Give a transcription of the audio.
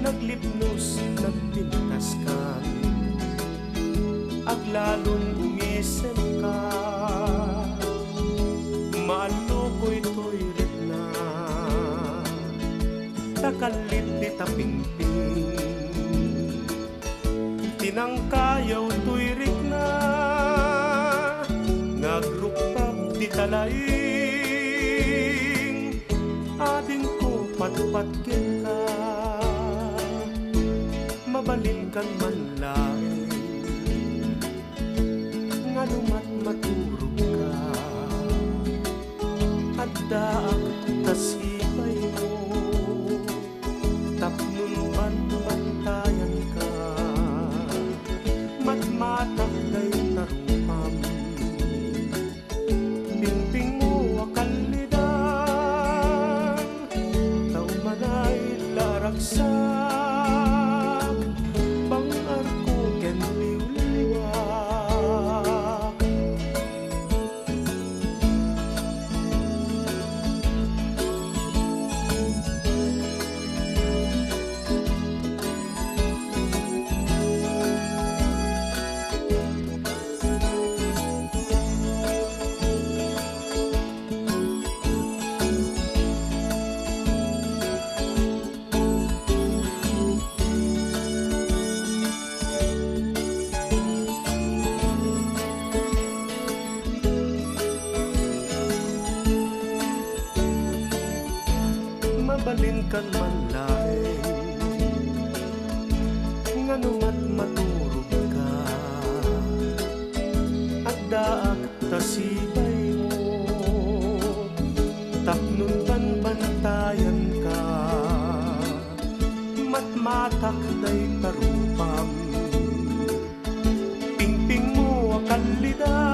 Naglipnos, nagpintaskan, aglalong umisem ka. Maalo ko'y toilet na, nakalit di tapingping. Tinangkayaw tuirik na, nagrukpag di talaing. Ading ko patpatkin ka, mabalin kang manlaing, nga lumat maturog ka, at daak tasibay mo, tapnon bantayan ka, matmatak day tarupam, pingping mo akalidan, tau manay laragsan. Mabalin kan manlaing, nga numat maturog ka, at daak tasibay mo, tapnon bantayan ka, matmatak day tarupam, pingping mo akalidan.